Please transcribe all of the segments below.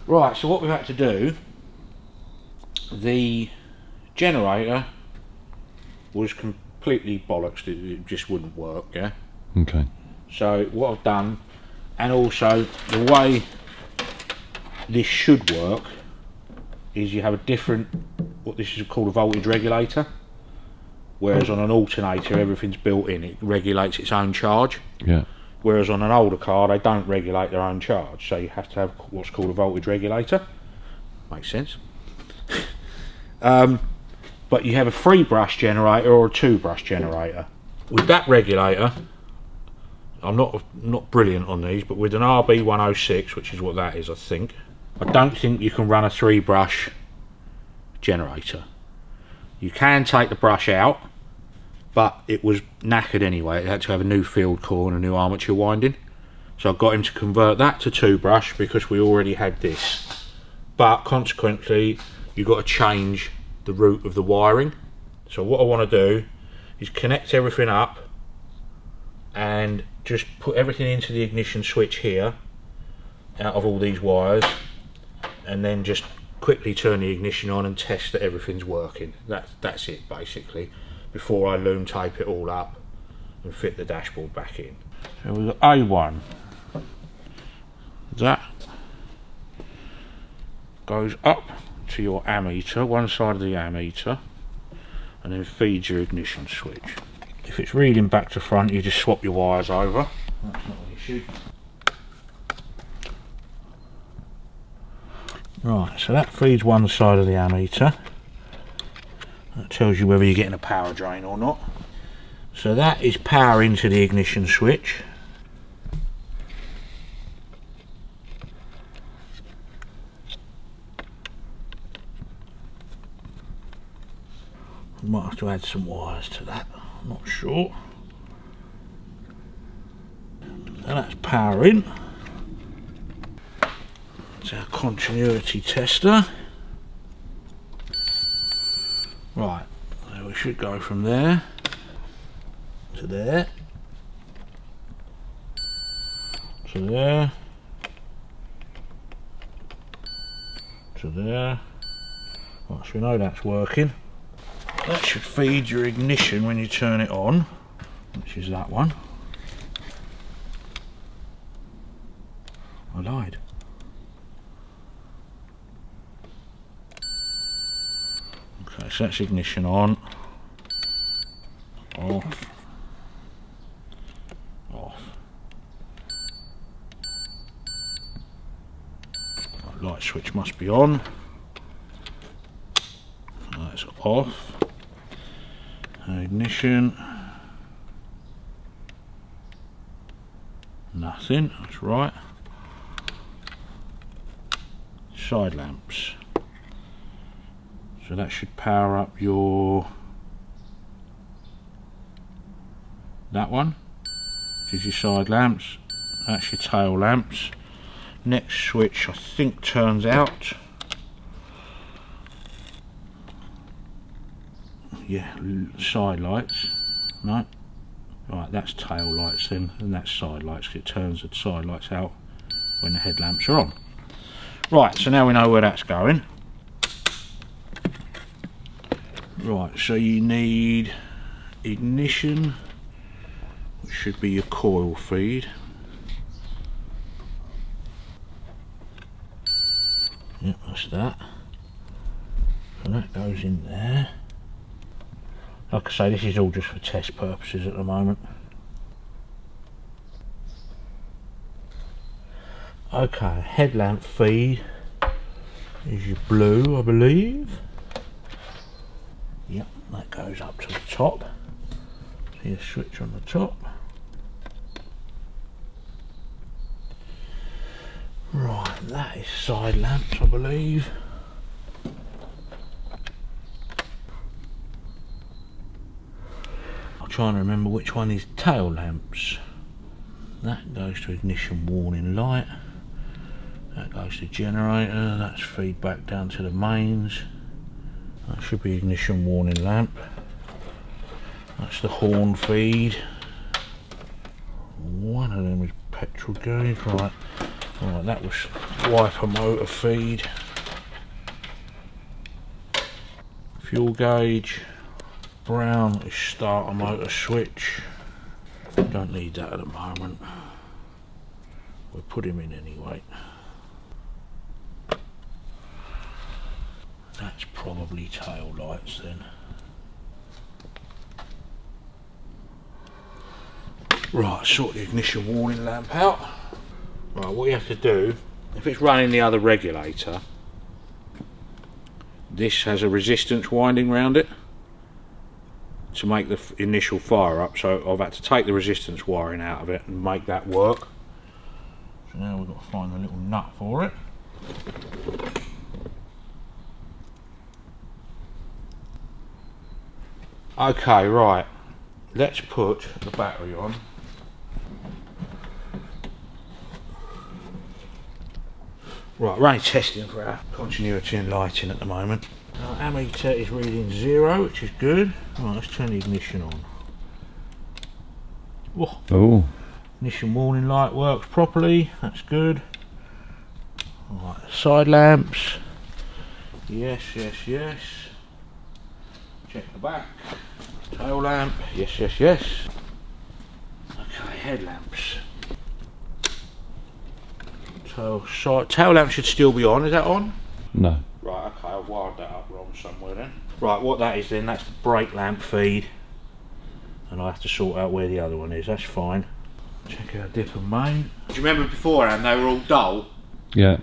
Right, so what we've had to do, the generator was completely bollocks, it just wouldn't work, yeah? Okay. So what I've done, and also the way this should work, is you have a different, what this is called a voltage regulator, whereas on an alternator everything's built in, it regulates its own charge. Yeah. Whereas on an older car they don't regulate their own charge, so you have to have what's called a voltage regulator. Makes sense. But you have a 3-brush generator or a 2-brush generator. With that regulator, I'm not brilliant on these, but with an RB106, which is what that is, I think, I don't think you can run a 3-brush generator. You can take the brush out, but it was knackered anyway. It had to have a new field core and a new armature winding. So I got him to convert that to 2-brush because we already had this. But consequently, you've got to change the route of the wiring. So what I want to do is connect everything up and just put everything into the ignition switch here out of all these wires, and then just quickly turn the ignition on and test that everything's working. That's it basically, before I loom tape it all up and fit the dashboard back in. So we've got A1. That goes up to your ammeter, one side of the ammeter, and then feeds your ignition switch. If it's reading back to front, you just swap your wires over. That's not an issue. Right, so that feeds one side of the ammeter. That tells you whether you're getting a power drain or not. So that is power into the ignition switch. I might have to add some wires to that, I'm not sure. And that's power in. It's our continuity tester. Right, so we should go from there to there to there to there. Right, so we know that's working. That should feed your ignition when you turn it on, which is that one. I lied. Okay, so that's ignition on, off, off. Right, light switch must be on. That's off. Ignition. Nothing, that's right. Side lamps. So that should power up your, that one, which is your side lamps. That's your tail lamps. Next switch I think turns out, yeah, side lights. No, right, that's tail lights then, and that's side lights, 'cause it turns the side lights out when the headlamps are on. Right, so now we know where that's going. Right, so you need ignition, which should be your coil feed. Yep, that's that. So that goes in there. Like I say, this is all just for test purposes at the moment. Okay, headlamp feed is your blue, I believe. Yep, that goes up to the top. See a switch on the top. Right, that is side lamps, I believe. I'm trying to remember which one is tail lamps. That goes to ignition warning light. That goes to generator. That's feedback down to the mains. That should be ignition warning lamp. That's the horn feed. One of them is petrol gauge. Right, Right, that was wiper motor feed. Fuel gauge. Brown is starter motor switch. Don't need that at the moment. We'll put him in anyway. That's probably tail lights then. Right, sort the ignition warning lamp out. Right, what you have to do, if it's running the other regulator, this has a resistance winding round it to make the initial fire up, so I've had to take the resistance wiring out of it and make that work. So now we've got to find the little nut for it. Okay, right, let's put the battery on. Right, we're only testing for our continuity and lighting at the moment. Our ammeter is reading 0, which is good. Right, let's turn the ignition on. Whoa. Oh. Ignition warning light works properly, that's good. Right, side lamps. Yes, yes, yes. Check the back. Tail lamp. Yes, yes, yes. Okay, headlamps. Tail lamp should still be on, is that on? No. Right, okay, I've wired that up wrong somewhere then. Right, what that is then, that's the brake lamp feed. And I have to sort out where the other one is, that's fine. Check out dip and main. Do you remember beforehand they were all dull? Yeah.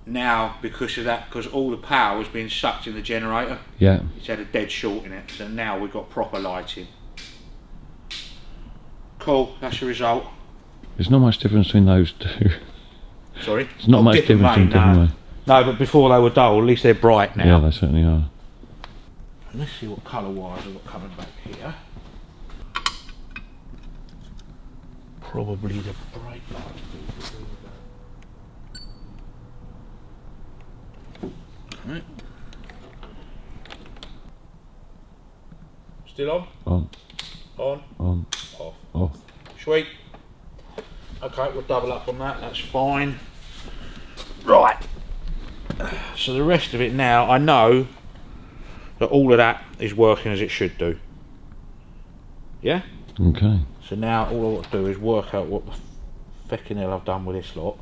Now, because of that, because all the power was being sucked in the generator. Yeah. It's had a dead short in it, so now we've got proper lighting. Cool, that's the result. There's not much difference between those two. Sorry? There's not much difference between them. No, but before they were dull, at least they're bright now. Yeah, they certainly are. And let's see what colour wires I've got coming back here. Probably the brake light. Okay. Still on? On. On. On. Off. Off. Sweet. Okay, we'll double up on that, that's fine. Right. So the rest of it now, I know that all of that is working as it should do. Yeah? Okay. So now all I've got to do is work out what the feckin' hell I've done with this lot,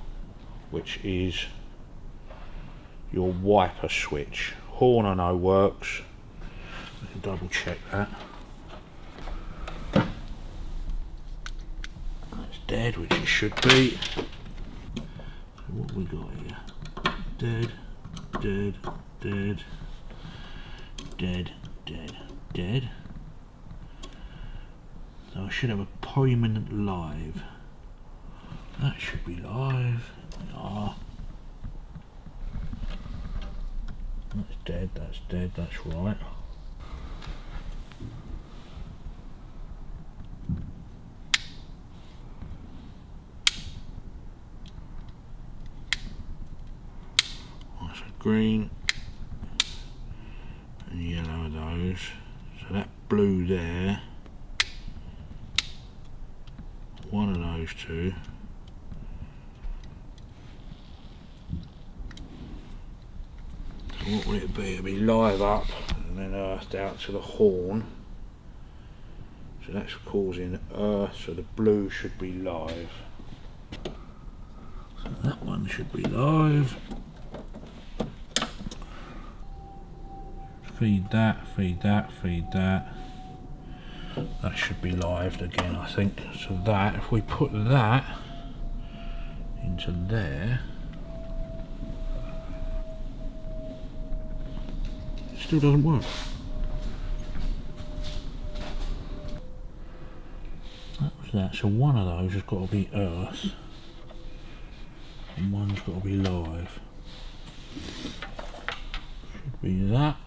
which is your wiper switch. Horn I know works. I can double check that. That's dead, which it should be. So what have we got here? Dead, dead, dead, dead, dead, dead. So I should have a permanent live. That should be live. Ah. That's dead, that's right. Right, so green and yellow are those. So that blue there, one of those two. So what would it be? It'd be live up and then earthed out to the horn. So that's causing earth, so the blue should be live. So that one should be live. Feed that, feed that, feed that. That should be lived again, I think. So that, if we put that into there, it still doesn't work. That was that. So one of those has got to be earth, and one's got to be live. Should be that.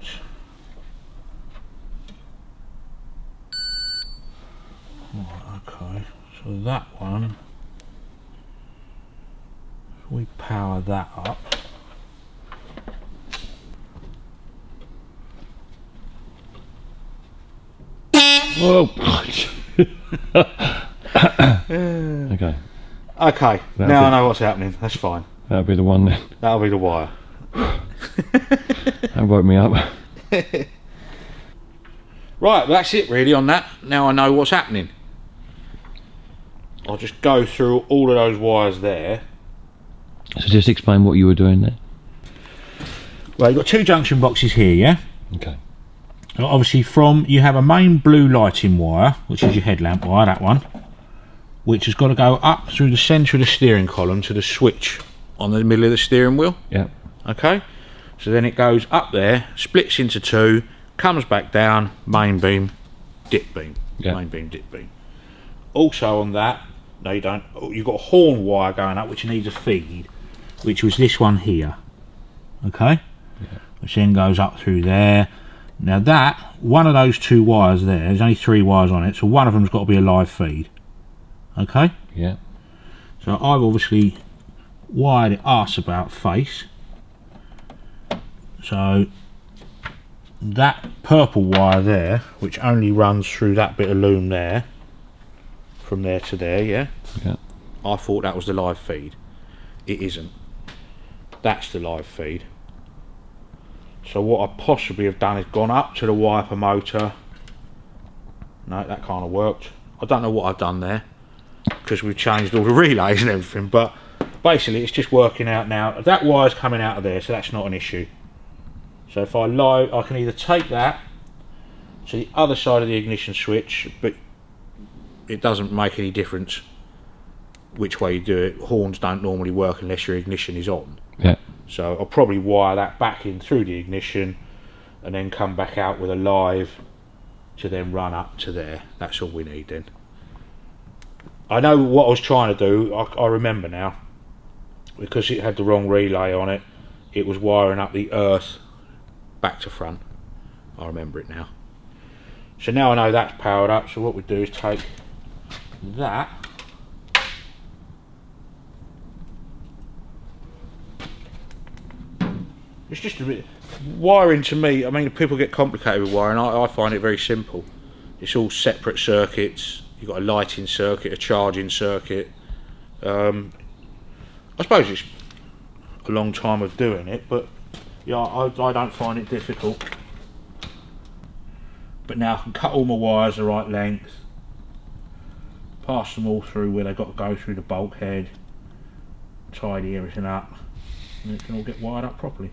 Right, okay, so that one, if we power that up, whoa! Okay. Okay, now I know what's happening. That's fine. That'll be the one then. That'll be the wire. That woke me up. Right, that's it really on that. Now I know what's happening. I'll just go through all of those wires there. So just explain what you were doing there. Well, you've got two junction boxes here, yeah? Okay. Obviously you have a main blue lighting wire, which is your headlamp wire, that one, which has got to go up through the centre of the steering column to the switch on the middle of the steering wheel. Yeah. Okay, so then it goes up there, splits into two, comes back down, main beam, dip beam. Yeah. Main beam, dip beam. Also on that, no you don't, you've got a horn wire going up which needs a feed, which was this one here. Okay, yeah. Which then goes up through there. Now that, one of those two wires there's only 3 wires on it, so one of them's got to be a live feed. Okay? Yeah. So I've obviously wired it arse about face. So that purple wire there, which only runs through that bit of loom there, from there to there, yeah? Yeah. I thought that was the live feed. It isn't. That's the live feed. So what I possibly have done is gone up to the wiper motor. No, that kind of worked. I don't know what I've done there, because we've changed all the relays and everything, but basically it's just working out now. That wire's coming out of there, so that's not an issue. So if I can either take that to the other side of the ignition switch, but it doesn't make any difference which way you do it. Horns don't normally work unless your ignition is on. Yeah. So I'll probably wire that back in through the ignition and then come back out with a live to then run up to there. That's all we need then. I know what I was trying to do, I remember now, because it had the wrong relay on it. It was wiring up the earth back to front. I remember it now. So now I know that's powered up, so what we do is take that, it's just a bit wiring to me. I mean, people get complicated with wiring. I find it very simple. It's all separate circuits. You've got a lighting circuit, a charging circuit. I suppose it's a long time of doing it, but yeah, I don't find it difficult. But now I can cut all my wires the right length, pass them all through where they've got to go through the bulkhead, tidy everything up, and it can all get wired up properly.